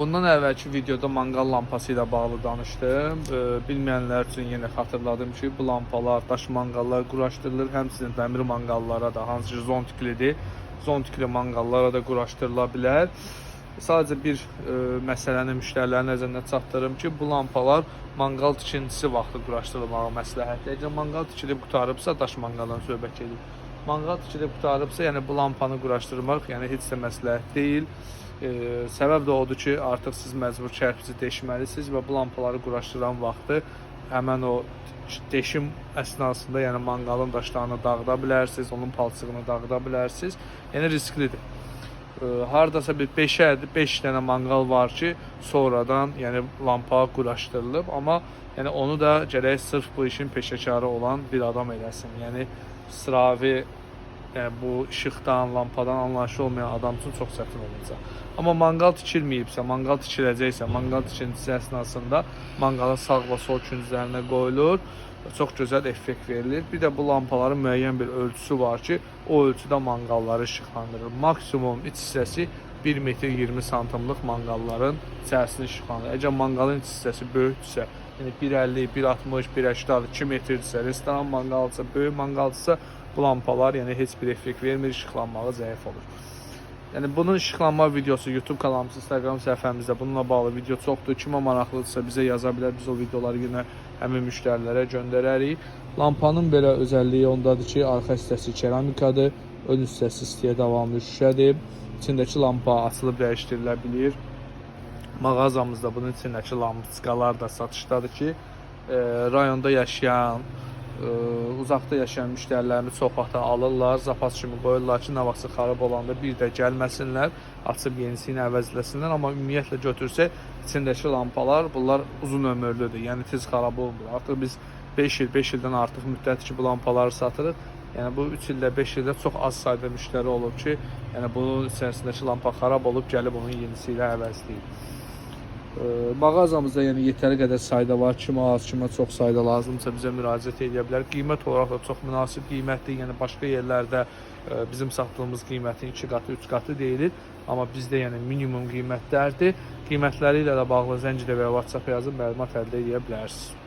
Bundan əvvəlki videoda manqal lampası ilə bağlı danışdım. Bilməyənlər üçün yenə xatırladım ki, bu lampalar, daş manqallar quraşdırılır. Həmçinin dəmir manqallara da, hansı ki zontiklidir, zontikli manqallara da quraşdırıla bilər. Sadəcə bir məsələni müştərilərin nəzərinə çatdırım ki, bu lampalar manqal tikintisi vaxtı quraşdırılmağı məsləhətdir. Əgər manqal tikilib qutarıbsa, daş manqaldan söhbət edir. Manqal tikilib qutarıbsa, yəni bu lampanı quraşdırmaq yəni heç də məsləhət deyil. Səbəb də odur ki, artıq siz məcbur kərpici deşməlisiniz və bu lampaları quraşdıran vaxtı həmən o deşim əsnasında yəni manqalın daşlarını dağıda bilərsiniz, onun palçığını dağıda bilərsiniz. Yəni risklidir. Hardasa bir 5 dənə manqal var ki, sonradan yəni lampa quraşdırılıb, amma yəni onu da gərək sırf bu işin peşəkarı olan bir adam eləsin. Yəni sıravi bu işıqdan, lampadan anlayışı olmayan adam üçün çox çətin olacaq. Amma manqal tikilməyibsə, manqal tikiləcəksə, manqal tikintisi əsnasında manqalın sağ və sol künclərinə qoyulur, çox gözəl effekt verilir. Bir də bu lampaların müəyyən bir ölçüsü var ki, o ölçüdə manqalları işıqlandırır. Maksimum iç hissəsi 1 metr 20 santimlik manqalların içərisini işıqlandırır. Əgər manqalın iç hissəsi böyükdürsə, yəni 1.50, 1.60, 1.80, 2 metrdirsə, restoran manqaldısa, böyük manqaldısa, bu lampalar yəni heç bir effekt vermir, işıqlanmağı zəif olur. Yəni bunun işıqlanma videosu YouTube kanalımız, Instagram səhifəmizdə bununla bağlı video çoxdur. Kimə maraqlıdırsa bizə yaza bilər, biz o videoları yenə həmin müştərilərə göndərərik. Lampanın belə özəlliyi ondadır ki, arxa hissəsi keramikadır, ön hissəsi istiyə davamlı şüşədir. İçindəki lampa açılıb dəyişdirilə bilir. Mağazamızda bunun içindəki lampiçkalar da satışdadır ki, rayonda yaşayan, uzaqda yaşayan müştərilərimiz çox vaxt alırlar, zapas kimi qoyurlar ki, nə vaxtsa xarab olanda bir də gəlməsinlər, açıb yenisi ilə əvəzləsinlər. Amma ümumiyyətlə götürsək, içindəki lampalar bunlar uzun ömürlüdür, yəni tez xarab olmur. Artıq biz 5 ildən artıq müddət ki, bu lampaları satırıq. Yəni bu 3 ildə, 5 ildə çox az sayda müştəri olub ki, yəni bunun içərisindəki lampa xarab olub, gəlib onun yenisi ilə əvəzləyib. Mağazamızda yəni yetəri qədər sayda var. Kimə az, kimə çox sayda lazımsa bizə müraciət edə bilər. Qiymət olaraq da çox münasib qiymətdir. Yəni başqa yerlərdə bizim satdığımız qiymətin 2 qatı, 3 qatı deyilir. Amma bizdə yəni minimum qiymətlərdir. Qiymətləri ilə də bağlı zəng ilə və WhatsApp yazıb məlumat əldə edə bilərsiniz.